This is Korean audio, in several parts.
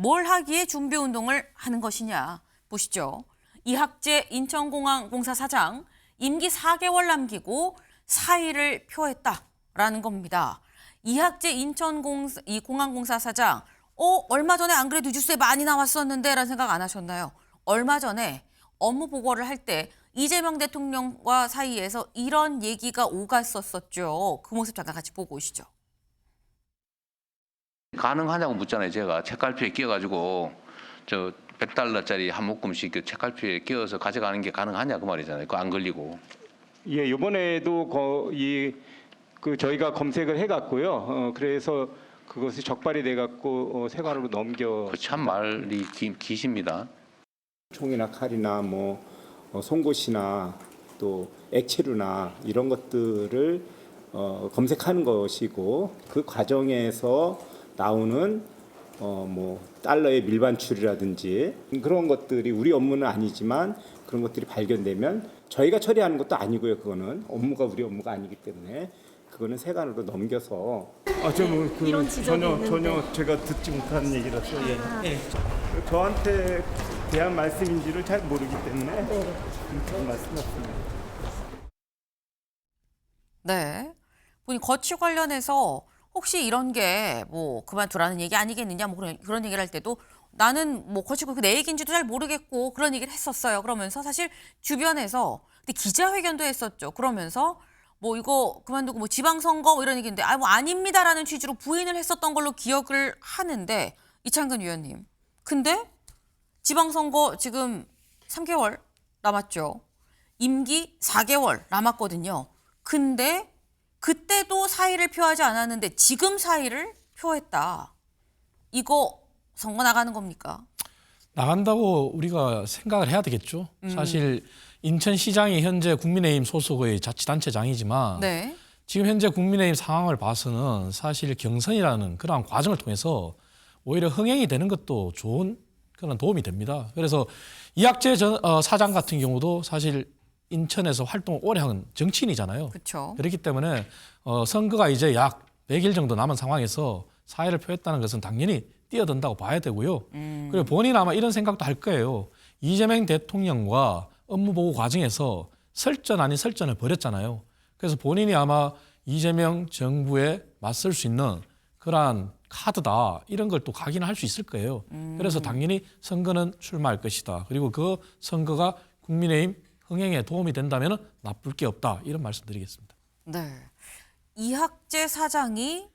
뭘 하기에 준비운동을 하는 것이냐 보시죠. 이학재 인천공항공사 사장 임기 4개월 남기고 사의를 표했다라는 겁니다. 이학재 인천공항공사 사장 얼마 전에 안 그래도 뉴스에 많이 나왔었는데 라는 생각 안 하셨나요? 얼마 전에 업무 보고를 할 때 이재명 대통령과 사이에서 이런 얘기가 오갔었었죠. 그 모습 잠깐 같이 보고 오시죠. 가능하냐고 묻잖아요. 제가 책갈피에 끼워가지고 저 $100짜리 한 묶음씩 그 책갈피에 끼워서 가져가는 게 가능하냐 그 말이잖아요. 그거 안 걸리고. 예, 이번에도 거의 저희가 검색을 해갔고요. 그래서 그것이 적발이 돼갖고 세관으로 넘겨. 참 말이 기십니다. 총이나 칼이나 송곳이나 또 액체류나 이런 것들을 검색하는 것이고 그 과정에서 나오는 달러의 밀반출이라든지 그런 것들이 우리 업무는 아니지만 그런 것들이 발견되면 저희가 처리하는 것도 아니고요. 그거는 업무가 우리 업무가 아니기 때문에 그거는 세관으로 넘겨서. 이런 지적이 전혀 제가 듣지 못하는 얘기라서 저한테 대한 말씀인지를 잘 모르기 때문에 그런 말씀드렸습니다. 네. 본인 거취 관련해서 혹시 이런 게 그만두라는 얘기 아니겠느냐 그런 얘기를 할 때도 나는 거치고 내 얘기인지도 잘 모르겠고 그런 얘기를 했었어요. 그러면서 사실 주변에서 근데 기자회견도 했었죠. 그러면서 이거 그만두고 지방선거 이런 얘기인데 아닙니다라는 취지로 부인을 했었던 걸로 기억을 하는데 이창근 위원님. 근데 지방선거 지금 3개월 남았죠. 임기 4개월 남았거든요. 근데 그때도 사의를 표하지 않았는데 지금 사의를 표했다. 이거 선거 나가는 겁니까? 나간다고 우리가 생각을 해야 되겠죠. 사실 인천시장이 현재 국민의힘 소속의 자치단체장이지만 네. 지금 현재 국민의힘 상황을 봐서는 사실 경선이라는 그러한 과정을 통해서 오히려 흥행이 되는 것도 좋은 그런 도움이 됩니다. 그래서 이학재 사장 같은 경우도 사실 인천에서 활동을 오래 한 정치인이잖아요. 그렇죠. 그렇기 때문에 선거가 이제 약 100일 정도 남은 상황에서 사의를 표했다는 것은 당연히 뛰어든다고 봐야 되고요. 그리고 본인 아마 이런 생각도 할 거예요. 이재명 대통령과 업무보고 과정에서 설전 아닌 설전을 벌였잖아요. 그래서 본인이 아마 이재명 정부에 맞설 수 있는 그러한 카드다 이런 걸 또 각인할 수 있을 거예요. 그래서 당연히 선거는 출마할 것이다. 그리고 그 선거가 국민의힘 흥행에 도움이 된다면 나쁠 게 없다. 이런 말씀 드리겠습니다. 네. 이학재 사장이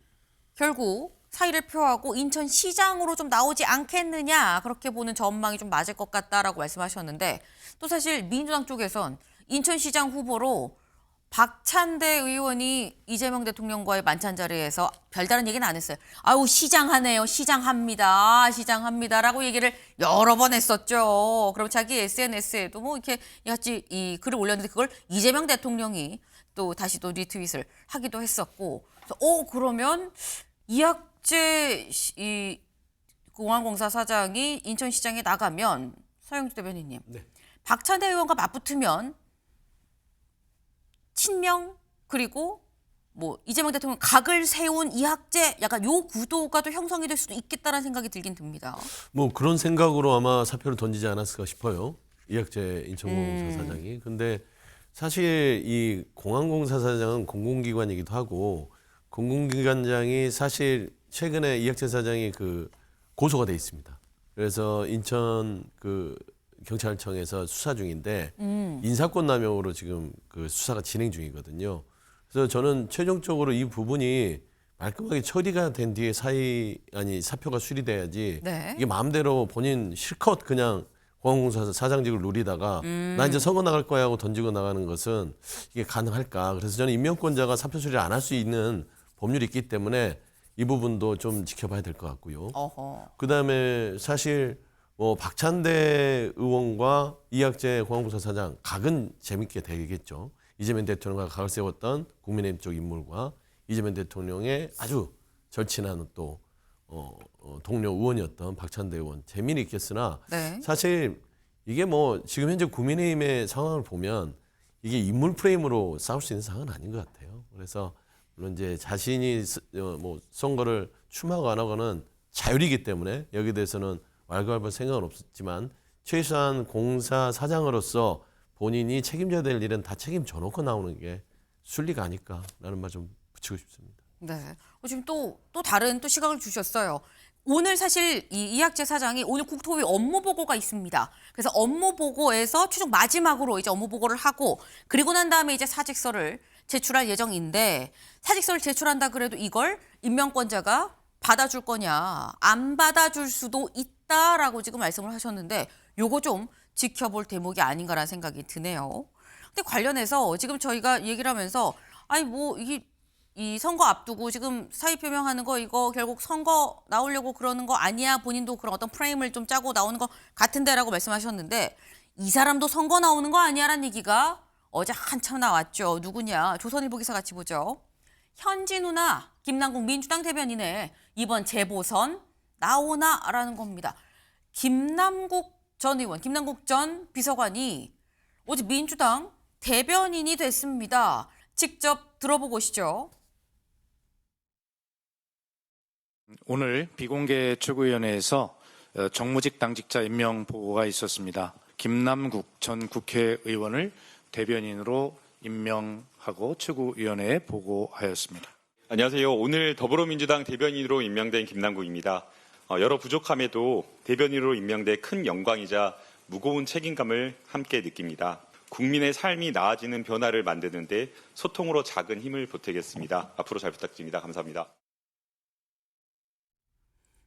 결국 사의를 표하고 인천시장으로 좀 나오지 않겠느냐 그렇게 보는 전망이 좀 맞을 것 같다라고 말씀하셨는데 또 사실 민주당 쪽에선 인천시장 후보로 박찬대 의원이 이재명 대통령과의 만찬 자리에서 별다른 얘기는 안 했어요. 시장하네요. 시장합니다라고 얘기를 여러 번 했었죠. 그럼 자기 SNS에도 이렇게 같이 이 글을 올렸는데 그걸 이재명 대통령이 또 다시 또 리트윗을 하기도 했었고. 그러면 이학재 이 공항공사 사장이 인천시장에 나가면 서영주 대변인님, 네. 박찬대 의원과 맞붙으면 친명 그리고 이재명 대통령 각을 세운 이학재 약간 요 구도가 또 형성이 될 수도 있겠다라는 생각이 들긴 듭니다. 그런 생각으로 아마 사표를 던지지 않았을까 싶어요. 이학재 인천공항공사 사장이. 근데 사실 이 공항공사 사장은 공공기관이기도 하고 공공기관장이 사실 최근에 이학재 사장이 고소가 돼 있습니다. 그래서 인천 경찰청에서 수사 중인데 인사권 남용으로 지금 수사가 진행 중이거든요. 그래서 저는 최종적으로 이 부분이 말끔하게 처리가 된 뒤에 사표가 수리돼야지. 네. 이게 마음대로 본인 실컷 그냥 공항공사 사장직을 누리다가 나 이제 선거 나갈 거야 하고 던지고 나가는 것은 이게 가능할까. 그래서 저는 임명권자가 사표 수리를 안 할 수 있는 법률이 있기 때문에 이 부분도 좀 지켜봐야 될 것 같고요. 그다음에 사실 박찬대 의원과 이학재 공항공사 사장 각은 재밌게 되겠죠. 이재명 대통령과 각을 세웠던 국민의힘 쪽 인물과 이재명 대통령의 아주 절친한 또 동료 의원이었던 박찬대 의원 재미는 있겠으나 네. 사실 이게 지금 현재 국민의힘의 상황을 보면 이게 인물 프레임으로 싸울 수 있는 상황은 아닌 것 같아요. 그래서 물론 이제 자신이 선거를 출마하고 안 하고는 자율이기 때문에 여기에 대해서는 왈가왈부할 생각은 없었지만 최소한 공사 사장으로서 본인이 책임져야 될 일은 다 책임져 놓고 나오는 게 순리가 아닐까라는 말 좀 붙이고 싶습니다. 네. 지금 또 다른 또 시각을 주셨어요. 오늘 사실 이 이학재 사장이 오늘 국토위 업무 보고가 있습니다. 그래서 업무 보고에서 최종 마지막으로 이제 업무 보고를 하고 그리고 난 다음에 이제 사직서를 제출할 예정인데 사직서를 제출한다 그래도 이걸 임명권자가 받아줄 거냐 안 받아줄 수도 있다라고 지금 말씀을 하셨는데 요거 좀 지켜볼 대목이 아닌가라는 생각이 드네요. 근데 관련해서 지금 저희가 얘기를 하면서 아니 뭐 이게 이 선거 앞두고 지금 사의 표명하는 거 이거 결국 선거 나오려고 그러는 거 아니야 본인도 그런 어떤 프레임을 좀 짜고 나오는 거 같은데라고 말씀하셨는데 이 사람도 선거 나오는 거 아니야라는 얘기가 어제 한참 나왔죠. 누구냐 조선일보 기사 같이 보죠. 현진우나 김남국 민주당 대변인의 이번 재보선 나오나라는 겁니다. 김남국 전 의원, 김남국 전 비서관이 어제 민주당 대변인이 됐습니다. 직접 들어보고 오시죠. 오늘 비공개 최고위원회에서 정무직 당직자 임명 보고가 있었습니다. 김남국 전 국회의원을 대변인으로 임명하고 최고위원회에 보고하였습니다. 안녕하세요. 오늘 더불어민주당 대변인으로 임명된 김남국입니다. 여러 부족함에도 대변인으로 임명돼 큰 영광이자 무거운 책임감을 함께 느낍니다. 국민의 삶이 나아지는 변화를 만드는데 소통으로 작은 힘을 보태겠습니다. 앞으로 잘 부탁드립니다. 감사합니다.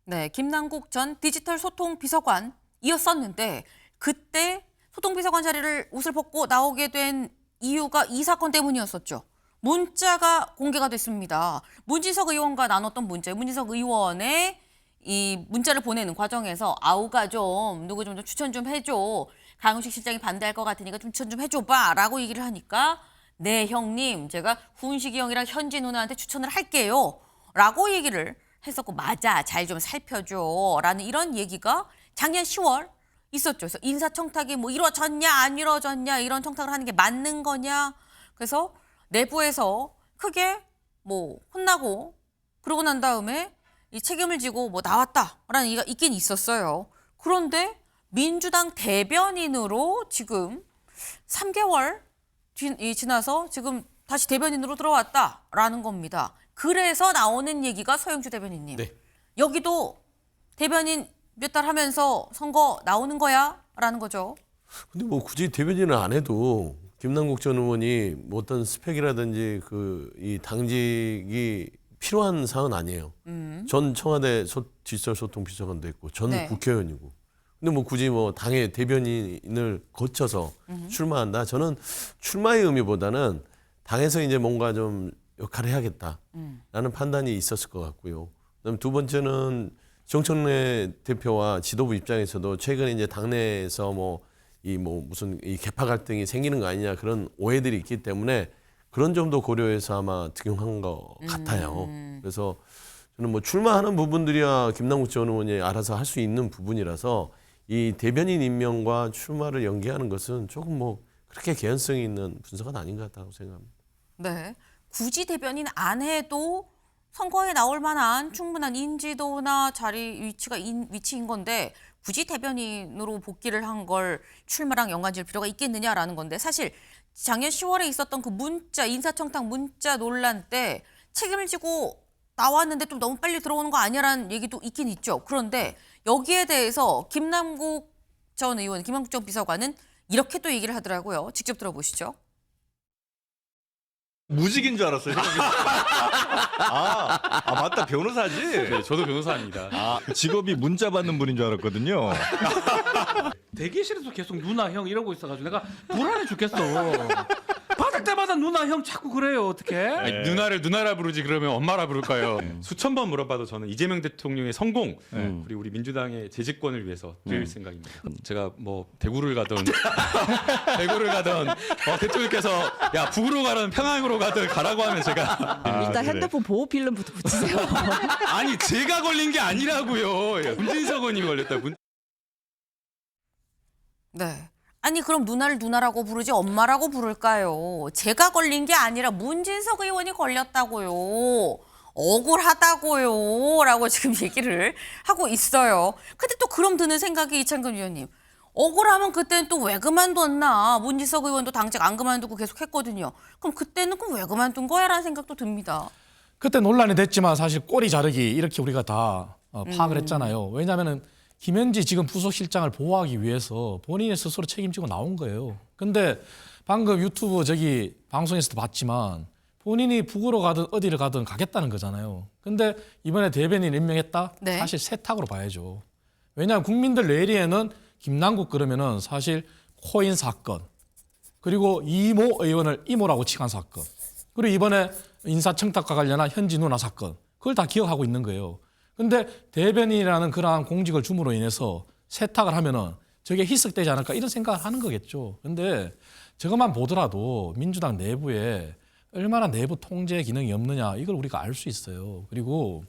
네, 김남국 전 디지털 소통 비서관이었었는데 그때 소통 비서관 자리를 옷을 벗고 나오게 된 이유가 이 사건 때문이었었죠. 문자가 공개가 됐습니다. 문진석 의원과 나눴던 문자, 문진석 의원의 이 문자를 보내는 과정에서 아우가 좀 누구 좀 추천 좀 해줘. 강훈식 실장이 반대할 것 같으니까 좀 추천 좀 해줘봐 라고 얘기를 하니까 네 형님 제가 훈식이 형이랑 현진 누나한테 추천을 할게요 라고 얘기를 했었고 맞아 잘 좀 살펴줘 라는 이런 얘기가 작년 10월 있었죠. 그래서 인사청탁이 뭐 이루어졌냐 안 이루어졌냐 이런 청탁을 하는 게 맞는 거냐 그래서 내부에서 크게 뭐 혼나고 그러고 난 다음에 이 책임을 지고 뭐 나왔다라는 얘기가 있긴 있었어요. 그런데 민주당 대변인으로 지금 3개월 지나서 지금 다시 대변인으로 들어왔다라는 겁니다. 그래서 나오는 얘기가 서영주 대변인님. 네. 여기도 대변인 몇 달 하면서 선거 나오는 거야? 라는 거죠. 근데 뭐 굳이 대변인을 안 해도 김남국 전 의원이 뭐 어떤 스펙이라든지 이 당직이 필요한 사안은 아니에요. 전 청와대 디지털 소통 비서관도 했고 전 네. 국회의원이고. 근데 뭐 굳이 뭐 당의 대변인을 거쳐서 출마한다. 저는 출마의 의미보다는 당에서 이제 뭔가 좀 역할을 해야겠다라는 판단이 있었을 것 같고요. 그다음 두 번째는 정청래 대표와 지도부 입장에서도 최근에 이제 당내에서 무슨 계파 갈등이 생기는 거 아니냐 그런 오해들이 있기 때문에 그런 점도 고려해서 아마 등용한 것 같아요. 그래서 저는 뭐 출마하는 부분들이야 김남국 전 의원이 알아서 할 수 있는 부분이라서 이 대변인 임명과 출마를 연기하는 것은 조금 뭐 그렇게 개연성이 있는 분석은 아닌 것 같다고 생각합니다. 네. 굳이 대변인 안 해도 선거에 나올 만한 충분한 인지도나 위치인 건데 굳이 대변인으로 복귀를 한 걸 출마랑 연관지을 필요가 있겠느냐라는 건데 사실 작년 10월에 있었던 그 인사청탁 문자 논란 때 책임을 지고 나왔는데 좀 너무 빨리 들어오는 거 아니야라는 얘기도 있긴 있죠. 그런데 여기에 대해서 김남국 전 비서관은 이렇게 또 얘기를 하더라고요. 직접 들어보시죠. 무직인 줄 알았어요. 맞다 변호사지. 네, 저도 변호사입니다. 직업이 문자 받는 분인 줄 알았거든요. 대기실에서 계속 누나 형 이러고 있어가지고 내가 불안해 죽겠어. 받을 때마다 누나 형 자꾸 그래요. 어떻게? 누나를 누나라 부르지 그러면 엄마라 부를까요? 수천 번 물어봐도 저는 이재명 대통령의 성공 그리고 우리 민주당의 재집권을 위해서 드릴 생각입니다. 제가 뭐 대구를 가든 대통령께서 야 북으로 가든 평양으로 가든 가라고 하면 제가 일단 핸드폰 보호 필름부터 붙이세요. 아니 제가 걸린 게 아니라고요. 문진석 의원님이 걸렸다. 네. 아니 그럼 누나를 누나라고 부르지 엄마라고 부를까요? 제가 걸린 게 아니라 문진석 의원이 걸렸다고요. 억울하다고요 라고 지금 얘기를 하고 있어요. 근데 또 그럼 드는 생각이 이창근 위원님. 억울하면 그때는 또 왜 그만뒀나. 문지석 의원도 당직 안 그만두고 계속 했거든요. 그럼 그때는 그럼 왜 그만둔 거야? 라는 생각도 듭니다. 그때 논란이 됐지만 사실 꼬리 자르기 이렇게 우리가 다 파악을 했잖아요. 왜냐하면 김현지 지금 부속실장을 보호하기 위해서 본인이 스스로 책임지고 나온 거예요. 근데 방금 유튜브 저기 방송에서도 봤지만 본인이 북으로 가든 어디를 가든 가겠다는 거잖아요. 근데 이번에 대변인 임명했다? 네. 사실 세탁으로 봐야죠. 왜냐하면 국민들 뇌리에는 김남국 그러면은 사실 코인 사건, 그리고 이모 의원을 이모라고 칭한 사건, 그리고 이번에 인사청탁과 관련한 현지 누나 사건, 그걸 다 기억하고 있는 거예요. 근데 대변인이라는 그러한 공직을 줌으로 인해서 세탁을 하면은 저게 희석되지 않을까 이런 생각을 하는 거겠죠. 근데 저것만 보더라도 민주당 내부에 얼마나 내부 통제 기능이 없느냐 이걸 우리가 알 수 있어요. 그리고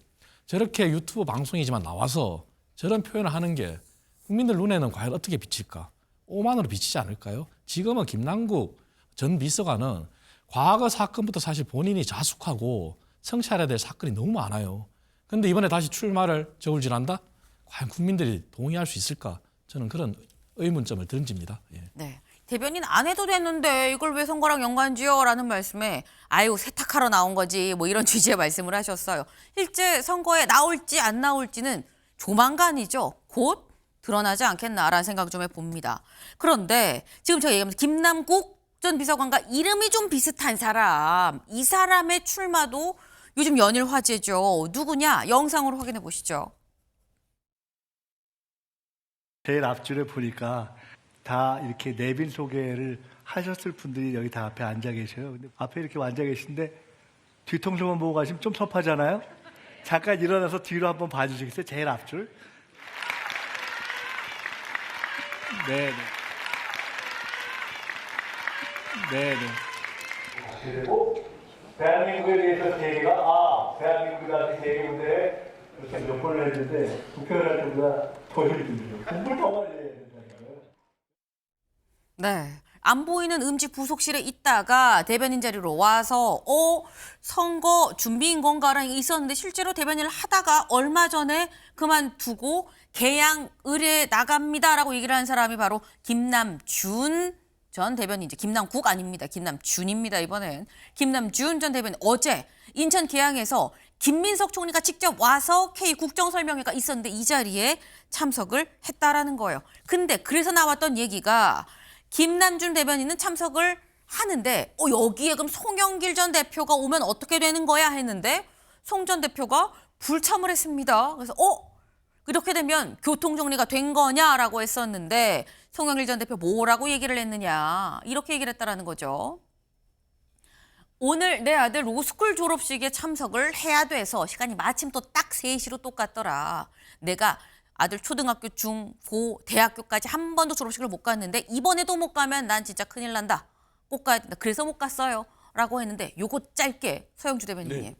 저렇게 유튜브 방송이지만 나와서 저런 표현을 하는 게 국민들 눈에는 과연 어떻게 비칠까? 오만으로 비치지 않을까요? 지금은 김남국 전 비서관은 과거 사건부터 사실 본인이 자숙하고 성찰해야 될 사건이 너무 많아요. 그런데 이번에 다시 출마를 저울질한다? 과연 국민들이 동의할 수 있을까? 저는 그런 의문점을 던집니다. 예. 네. 대변인 안 해도 되는데 이걸 왜 선거랑 연관지어? 라는 말씀에 아유 세탁하러 나온 거지 뭐 이런 취지의 말씀을 하셨어요. 실제 선거에 나올지 안 나올지는 조만간이죠. 곧 드러나지 않겠나라는 생각 좀 해봅니다. 그런데 지금 제가 얘기하면서 김남국 전 비서관과 이름이 좀 비슷한 사람, 이 사람의 출마도 요즘 연일 화제죠. 누구냐? 영상으로 확인해 보시죠. 제일 앞줄에 보니까 다 이렇게 내빈 소개를 하셨을 분들이 여기 다 앞에 앉아 계셔요. 근데 앞에 이렇게 앉아 계신데 뒤통수만 보고 가시면 좀 섭하잖아요. 잠깐 일어나서 뒤로 한번 봐주시겠어요? 제일 앞줄. 네. 네네. 그리고 대한민국에 대해서 제가 대한민국이라는 제 문제에 이렇게 몇 번을 했는데 국회의원 할 때보다 더 힘들죠. 공부를 더 많이 해야 된다니까요. 네. 안 보이는 음지 부속실에 있다가 대변인 자리로 와서 선거 준비인 건가라는 게 있었는데 실제로 대변인을 하다가 얼마 전에 그만두고 개양 의뢰 나갑니다라고 얘기를 한 사람이 바로 김남준 전 대변인이죠. 김남국 아닙니다. 김남준입니다. 이번엔 김남준 전 대변인 어제 인천 계양에서 김민석 총리가 직접 와서 K 국정설명회가 있었는데 이 자리에 참석을 했다라는 거예요. 근데 그래서 나왔던 얘기가 김남준 대변인은 참석을 하는데 여기에 그럼 송영길 전 대표가 오면 어떻게 되는 거야 했는데 송 전 대표가 불참을 했습니다. 그래서 이렇게 되면 교통정리가 된 거냐라고 했었는데 송영길 전 대표 뭐라고 얘기를 했느냐 이렇게 얘기를 했다라는 거죠. 오늘 내 아들 로스쿨 졸업식에 참석을 해야 돼서 시간이 마침 또 딱 3시로 똑같더라. 내가 아들 초등학교, 중, 고, 대학교까지 한 번도 졸업식을 못 갔는데 이번에도 못 가면 난 진짜 큰일 난다. 꼭 가야 된다. 그래서 못 갔어요. 라고 했는데 요거 짧게 서영주 대변인님. 네.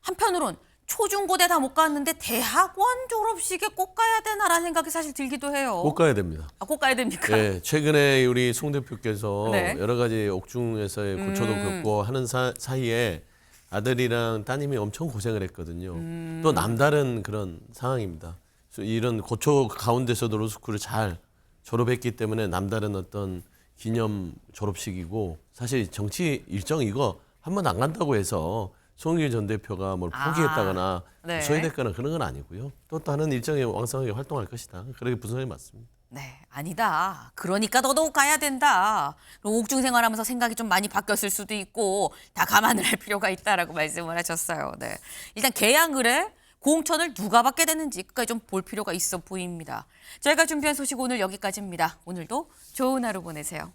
한편으로는 초중고대 다 못 갔는데 대학원 졸업식에 꼭 가야 되나라는 생각이 사실 들기도 해요. 꼭 가야 됩니다. 꼭 가야 됩니까? 네, 최근에 우리 송 대표께서 네. 여러 가지 옥중에서의 고초도 겪고 하는 사이에 아들이랑 따님이 엄청 고생을 했거든요. 또 남다른 그런 상황입니다. 그래서 이런 고초 가운데서도 로스쿨을 잘 졸업했기 때문에 남다른 어떤 기념 졸업식이고 사실 정치 일정 이거 한 번 안 간다고 해서 송영길 전 대표가 뭘 포기했다거나 네. 소외됐거나 그런 건 아니고요. 또 다른 일정에 왕성하게 활동할 것이다. 그렇게 분석이 맞습니다. 네, 아니다. 그러니까 더더욱 가야 된다. 옥중 생활하면서 생각이 좀 많이 바뀌었을 수도 있고 다 감안을 할 필요가 있다라고 말씀을 하셨어요. 네, 일단 개양 의뢰 공천을 누가 받게 되는지 끝까지 좀 볼 필요가 있어 보입니다. 저희가 준비한 소식 오늘 여기까지입니다. 오늘도 좋은 하루 보내세요.